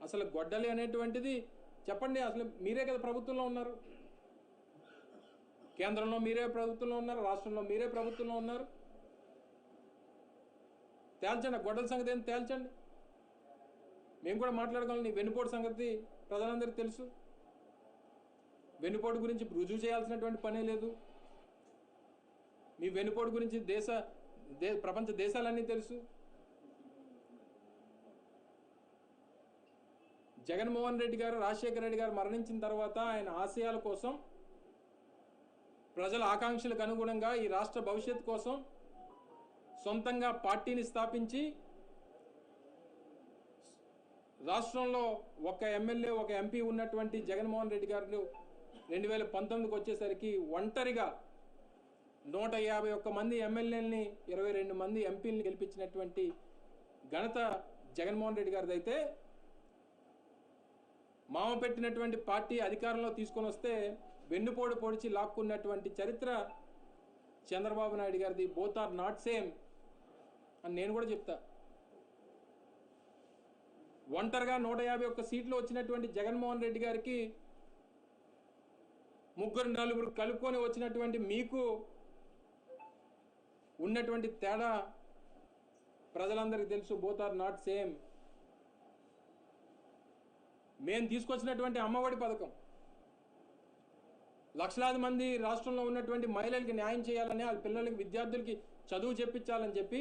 అసలు గొడ్డలి అనేటువంటిది చెప్పండి. అసలు మీరే కదా ప్రభుత్వంలో ఉన్నారు, కేంద్రంలో మీరే ప్రభుత్వంలో ఉన్నారు, రాష్ట్రంలో మీరే ప్రభుత్వంలో ఉన్నారు. తేల్చండి, గొడ్డల సంగతి ఏంటి తేల్చండి. మేము కూడా మాట్లాడగలం. నీ వెన్నుపోటు సంగతి ప్రజలందరికీ తెలుసు. వెన్నుపోటు గురించి రుజువు చేయాల్సినటువంటి పనే లేదు. మీ వెన్నుపోటు గురించి ప్రపంచ దేశాలన్నీ తెలుసు. జగన్మోహన్ రెడ్డి గారు, రాజశేఖర రెడ్డి గారు మరణించిన తర్వాత ఆయన ఆశయాల కోసం, ప్రజల ఆకాంక్షలకు అనుగుణంగా ఈ రాష్ట్ర భవిష్యత్తు కోసం సొంతంగా పార్టీని స్థాపించి రాష్ట్రంలో ఒక ఎమ్మెల్యే ఒక ఎంపీ ఉన్నటువంటి జగన్మోహన్ రెడ్డి గారు 2019కి వచ్చేసరికి ఒంటరిగా 151 మంది ఎమ్మెల్యేలని 22 మంది ఎంపీలని గెలిపించినటువంటి ఘనత జగన్మోహన్ రెడ్డి గారిది. అయితే మామ పెట్టినటువంటి పార్టీ అధికారంలో తీసుకొని వస్తే వెన్నుపోడు పొడిచి లాక్కున్నటువంటి చరిత్ర చంద్రబాబు నాయుడు గారిది. బోత్ ఆర్ నాట్ సేమ్ అని నేను కూడా చెప్తా. ఒంటరిగా 151 సీట్లు వచ్చినటువంటి జగన్మోహన్ రెడ్డి గారికి 3-4 కలుపుకొని వచ్చినటువంటి మీకు ఉన్నటువంటి తేడా ప్రజలందరికీ తెలుసు. Both are not same. మేము తీసుకొచ్చినటువంటి అమ్మఒడి పథకం లక్షలాది మంది రాష్ట్రంలో ఉన్నటువంటి మహిళలకి న్యాయం చేయాలని, వాళ్ళ పిల్లలకి విద్యార్థులకి చదువు చెప్పించాలని చెప్పి